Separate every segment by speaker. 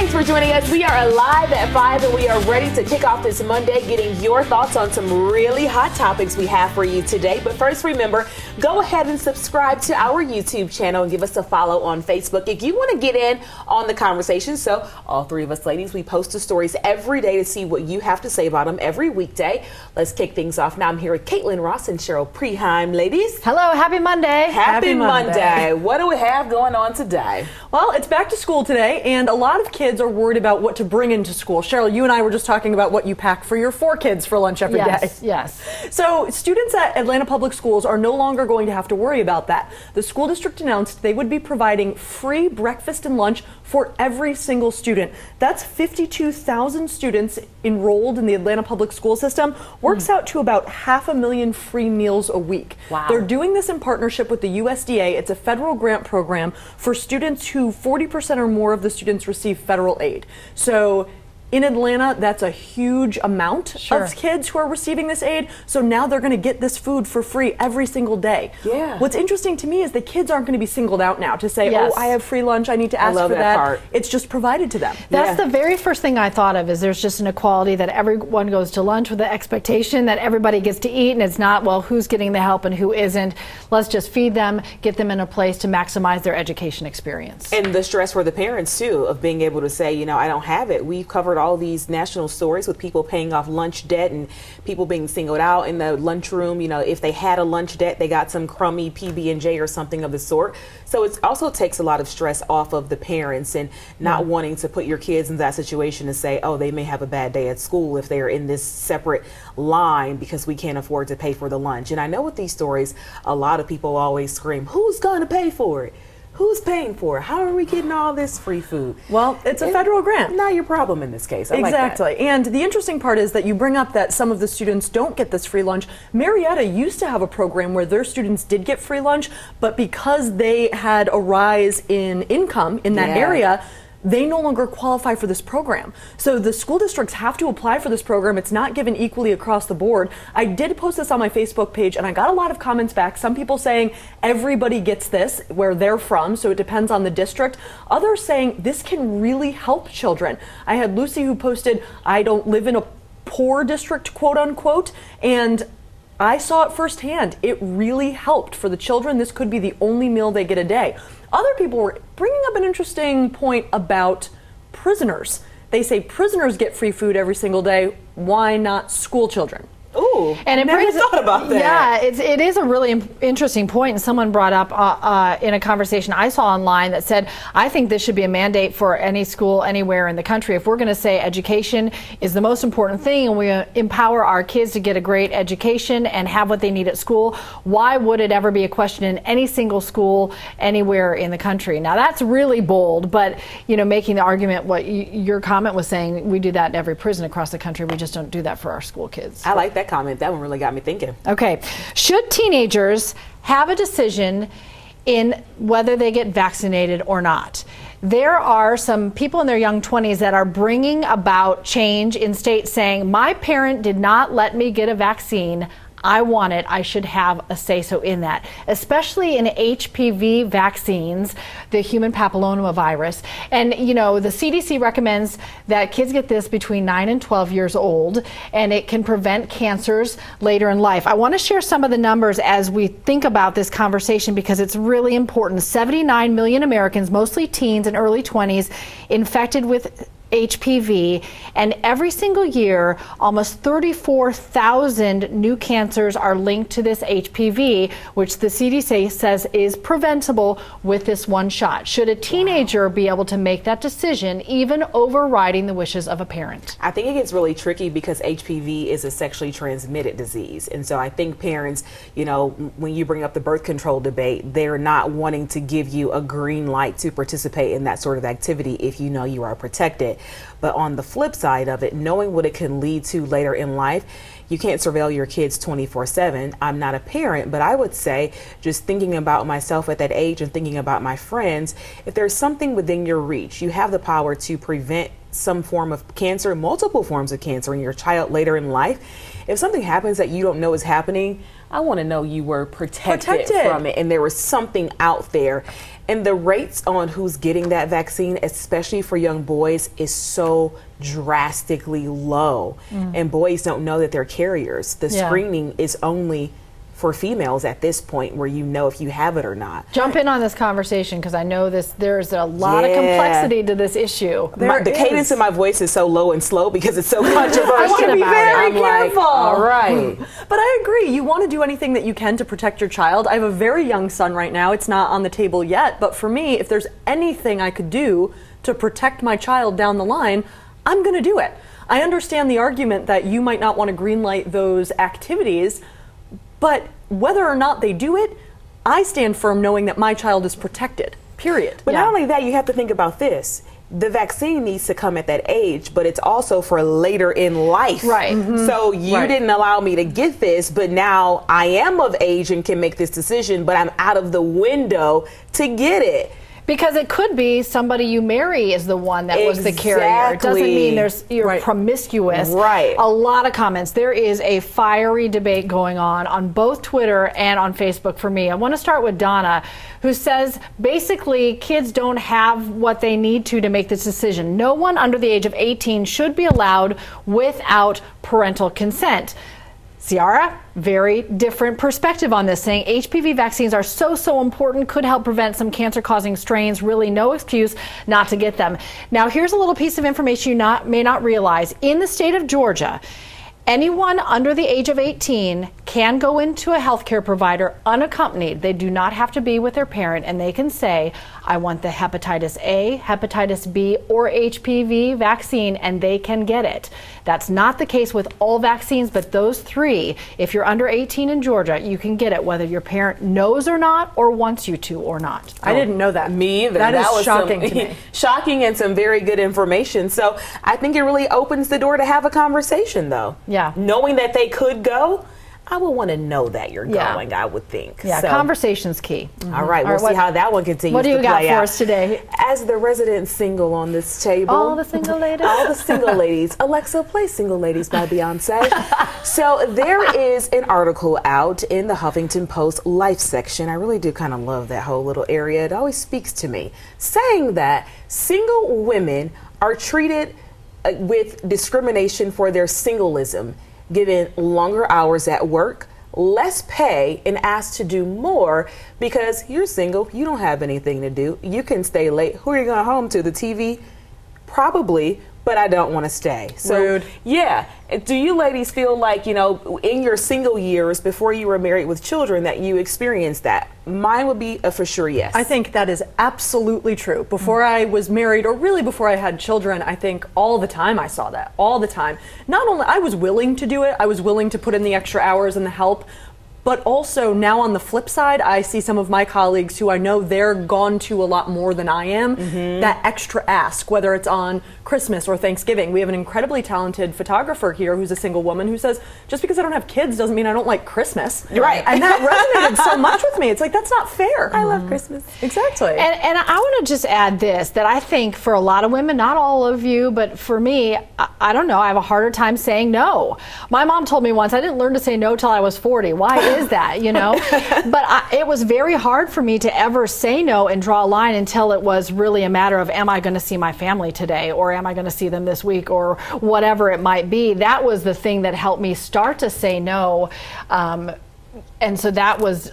Speaker 1: Thanks for joining us. We are live at 5 and we are ready to kick off this Monday getting your thoughts on some really hot topics we have for you today. But first, remember, go ahead and subscribe to our YouTube channel and give us a follow on Facebook if you want to get in on the conversation. So all three of us ladies, we post the stories every day to see what you have to say about them every weekday. Let's kick things off. Now I'm here with Caitlin Ross and Cheryl Preheim. Ladies.
Speaker 2: Hello, happy Monday.
Speaker 1: Happy Monday. What do we have going on today?
Speaker 3: Well, it's back to school today, and a lot of kids are worried about what to bring into school. Cheryl, you and I were just talking about what you pack for your 4 kids for lunch every day.
Speaker 2: Yes.
Speaker 3: So students at Atlanta Public Schools are no longer going to have to worry about that. The school district announced they would be providing free breakfast and lunch for every single student. That's 52,000 students enrolled in the Atlanta Public School system. Works out to about 500,000 free meals a week.
Speaker 2: Wow.
Speaker 3: They're doing this in partnership with the USDA. It's a federal grant program for students who 40% or more of the students receive federal aid. So in Atlanta, that's a huge amount of kids who are receiving this aid. So now they're going to get this food for free every single day.
Speaker 1: Yeah.
Speaker 3: What's interesting to me is the kids aren't going to be singled out now to say, oh, I have free lunch, I need to ask for that.
Speaker 1: Part.
Speaker 3: It's just provided to them.
Speaker 2: That's the very first thing I thought of, is there's just an equality that everyone goes to lunch with the expectation that everybody gets to eat, and it's not, well, who's getting the help and who isn't. Let's just feed them, get them in a place to maximize their education experience.
Speaker 1: And the stress for the parents, too, of being able to say, you know, I don't have it. We've covered all these national stories with people paying off lunch debt and people being singled out in the lunchroom. You know, if they had a lunch debt, they got some crummy PB&J or something of the sort. So it also takes a lot of stress off of the parents and not wanting to put your kids in that situation and say, oh, they may have a bad day at school if they're in this separate line because we can't afford to pay for the lunch. And I know with these stories, a lot of people always scream, who's going to pay for it? Who's paying for it? How are we getting all this free food?
Speaker 3: Well, it's a federal grant.
Speaker 1: Not your problem in this case.
Speaker 3: Exactly. And the interesting part is that you bring up that some of the students don't get this free lunch. Marietta used to have a program where their students did get free lunch, but because they had a rise in income in that area, they no longer qualify for this program. So the school districts have to apply for this program. It's not given equally across the board. I did post this on my Facebook page and I got a lot of comments back. Some people saying everybody gets this where they're from, so it depends on the district. Others saying this can really help children. I had Lucy who posted, I don't live in a poor district, quote unquote, and I saw it firsthand. It really helped for the children. This could be the only meal they get a day. Other people were bringing up an interesting point about prisoners. They say prisoners get free food every single day. Why not school children?
Speaker 1: Ooh,
Speaker 2: and it
Speaker 1: never thought about that.
Speaker 2: Yeah, it is a really interesting point, and someone brought up in a conversation I saw online that said, I think this should be a mandate for any school anywhere in the country. If we're going to say education is the most important thing and we empower our kids to get a great education and have what they need at school, why would it ever be a question in any single school anywhere in the country? Now that's really bold, but you know, making the argument what your comment was saying, we do that in every prison across the country. We just don't do that for our school kids.
Speaker 1: I like that comment. That one really got me thinking.
Speaker 2: Okay. Should teenagers have a decision in whether they get vaccinated or not? There are some people in their young 20s that are bringing about change in states saying, my parent did not let me get a vaccine. I want it. I should have a say-so in that, especially in HPV vaccines, the human papilloma virus. And, you know, the CDC recommends that kids get this between 9 and 12 years old, and it can prevent cancers later in life. I want to share some of the numbers as we think about this conversation because it's really important. 79 million Americans, mostly teens and early 20s, infected with HPV, and every single year almost 34,000 new cancers are linked to this HPV, which the CDC says is preventable with this one shot. Should a teenager be able to make that decision, even overriding the wishes of a parent?
Speaker 1: I think it gets really tricky because HPV is a sexually transmitted disease, and so I think parents, you know, when you bring up the birth control debate, they're not wanting to give you a green light to participate in that sort of activity if you know you are protected. But on the flip side of it, knowing what it can lead to later in life, you can't surveil your kids 24/7. I'm not a parent, but I would say, just thinking about myself at that age and thinking about my friends, if there's something within your reach, you have the power to prevent some form of cancer, multiple forms of cancer in your child later in life. If something happens that you don't know is happening, I want to know you were protected from it and there was something out there. And the rates on who's getting that vaccine, especially for young boys, is so drastically low. And boys don't know that they're carriers. The screening is only for females at this point, where you know if you have it or not.
Speaker 2: Jump in on this conversation, because I know there's a lot of complexity to this issue.
Speaker 1: The cadence of my voice is so low and slow because it's so controversial.
Speaker 3: I want to be very careful.
Speaker 1: All right.
Speaker 3: But I agree. You want to do anything that you can to protect your child. I have a very young son right now. It's not on the table yet. But for me, if there's anything I could do to protect my child down the line, I'm going to do it. I understand the argument that you might not want to greenlight those activities, but whether or not they do it, I stand firm knowing that my child is protected, period.
Speaker 1: But not only that, you have to think about this. The vaccine needs to come at that age, but it's also for later in life.
Speaker 2: Right.
Speaker 1: So you didn't allow me to get this, but now I am of age and can make this decision, but I'm out of the window to get it.
Speaker 2: Because it could be somebody you marry is the one that was the carrier. It doesn't mean you're promiscuous.
Speaker 1: Right.
Speaker 2: A lot of comments. There is a fiery debate going on both Twitter and on Facebook for me. I want to start with Donna, who says basically kids don't have what they need to make this decision. No one under the age of 18 should be allowed without parental consent. Ciara, very different perspective on this, saying HPV vaccines are so important, could help prevent some cancer-causing strains, really no excuse not to get them. Now, here's a little piece of information you may not realize. In the state of Georgia, anyone under the age of 18 can go into a healthcare provider unaccompanied. They do not have to be with their parent, and they can say, I want the hepatitis A, hepatitis B, or HPV vaccine, and they can get it. That's not the case with all vaccines, but those three, if you're under 18 in Georgia, you can get it whether your parent knows or not, or wants you to or not.
Speaker 3: I didn't know that.
Speaker 1: Me either.
Speaker 3: That is
Speaker 1: was
Speaker 3: shocking to me.
Speaker 1: Shocking and some very good information. So I think it really opens the door to have a conversation, though.
Speaker 2: Yeah.
Speaker 1: Knowing that they could go, I would want to know that you're going, I would think.
Speaker 2: Yeah, so, conversation's key.
Speaker 1: All right, we'll see how that one continues to play out.
Speaker 2: What do you got for us today?
Speaker 1: As the resident single on this table.
Speaker 2: All the single ladies?
Speaker 1: All the single ladies. Alexa, play Single Ladies by Beyonce. So there is an article out in the Huffington Post Life section. I really do kind of love that whole little area. It always speaks to me. Saying that single women are treated with discrimination for their singleism, given longer hours at work, less pay, and asked to do more because you're single, you don't have anything to do, you can stay late. Who are you going home to? The TV? Probably, but I don't want to stay. So,
Speaker 3: rude.
Speaker 1: Yeah. Do you ladies feel like, in your single years before you were married with children that you experienced that? Mine would be a for sure yes.
Speaker 3: I think that is absolutely true. Before I was married, or really before I had children, I think all the time I saw that, all the time. Not only, I was willing to do it, I was willing to put in the extra hours and the help, but also now on the flip side, I see some of my colleagues who I know they're gone to a lot more than I am. That extra ask, whether it's on Christmas or Thanksgiving. We have an incredibly talented photographer here who's a single woman who says, just because I don't have kids doesn't mean I don't like Christmas.
Speaker 1: Right.
Speaker 3: And that resonated so much with me. It's like, that's not fair.
Speaker 1: I love Christmas.
Speaker 3: Exactly.
Speaker 2: And I want to just add this, that I think for a lot of women, not all of you, but for me, I don't know, I have a harder time saying no. My mom told me once, I didn't learn to say no till I was 40. Why is that, But it was very hard for me to ever say no and draw a line until it was really a matter of, am I going to see my family today? Or am I going to see them this week? Or whatever it might be. That was the thing that helped me start to say no. And so that was,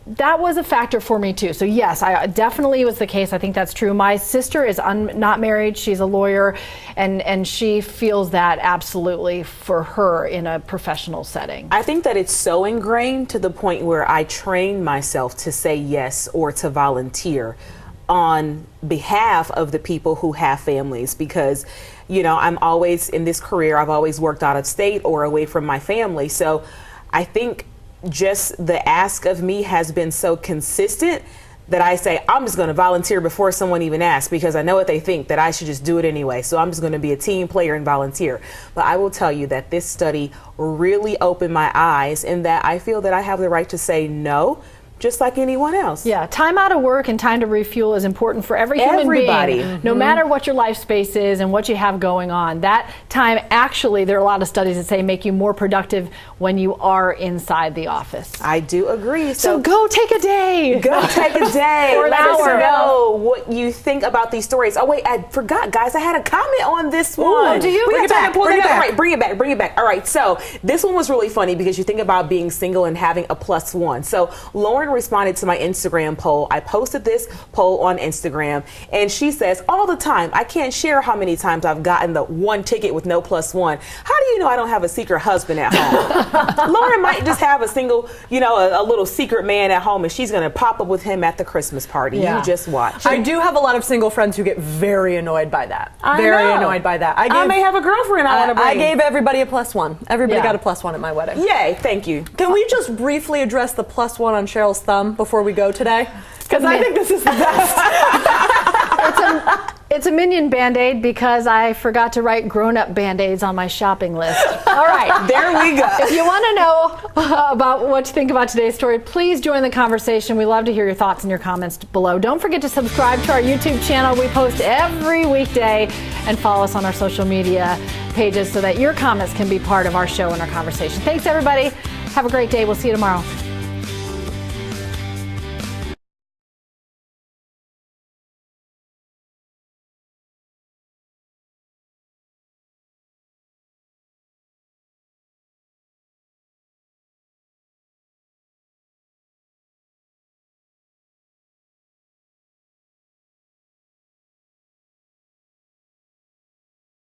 Speaker 2: that was a factor for me too. So yes, I definitely was the case. I think that's true. My sister is not married. She's a lawyer, and she feels that absolutely for her in a professional setting.
Speaker 1: I think that it's so ingrained to the point where I train myself to say yes or to volunteer on behalf of the people who have families, because I'm always in this career, I've always worked out of state or away from my family. So I think just the ask of me has been so consistent that I say, I'm just going to volunteer before someone even asks, because I know what they think, that I should just do it anyway. So I'm just going to be a team player and volunteer. But I will tell you that this study really opened my eyes in that I feel that I have the right to say no, just like anyone else.
Speaker 2: Yeah, time out of work and time to refuel is important for every human
Speaker 1: Everybody.
Speaker 2: being, no matter what your life space is and what you have going on. That time, actually, there are a lot of studies that say make you more productive when you are inside the office.
Speaker 1: I do agree.
Speaker 2: So go take a day.
Speaker 1: Go take a day.
Speaker 2: Or an
Speaker 1: Let us
Speaker 2: hour.
Speaker 1: know what you think about these stories. Oh wait, I forgot, guys. I had a comment on this one.
Speaker 2: do you?
Speaker 1: Bring it back.
Speaker 3: Bring it back.
Speaker 1: All right, bring it back. Bring it back. All right. So this one was really funny because you think about being single and having a +1. So Lauren responded to my Instagram poll. I posted this poll on Instagram, and she says, all the time, I can't share how many times I've gotten the one ticket with no +1. How do you know I don't have a secret husband at home? Lauren might just have a single, a little secret man at home, and she's going to pop up with him at the Christmas party.
Speaker 2: Yeah.
Speaker 1: You just watch.
Speaker 3: I do have a lot of single friends who get very annoyed by that. Very
Speaker 1: know.
Speaker 3: annoyed by that.
Speaker 1: I may have a girlfriend I want to bring.
Speaker 3: I gave everybody a +1. Everybody
Speaker 2: Yeah.
Speaker 3: got a +1 at my wedding.
Speaker 1: Yay, thank you.
Speaker 3: Can we just briefly address the +1 on Cheryl's thumb before we go today? Because I think this is the best.
Speaker 2: It's a Minion Band-Aid because I forgot to write grown-up Band-Aids on my shopping list. All right.
Speaker 1: There we go.
Speaker 2: If you want to know about what you think about today's story, please join the conversation. We love to hear your thoughts and your comments below. Don't forget to subscribe to our YouTube channel. We post every weekday, and follow us on our social media pages so that your comments can be part of our show and our conversation. Thanks, everybody. Have a great day. We'll see you tomorrow.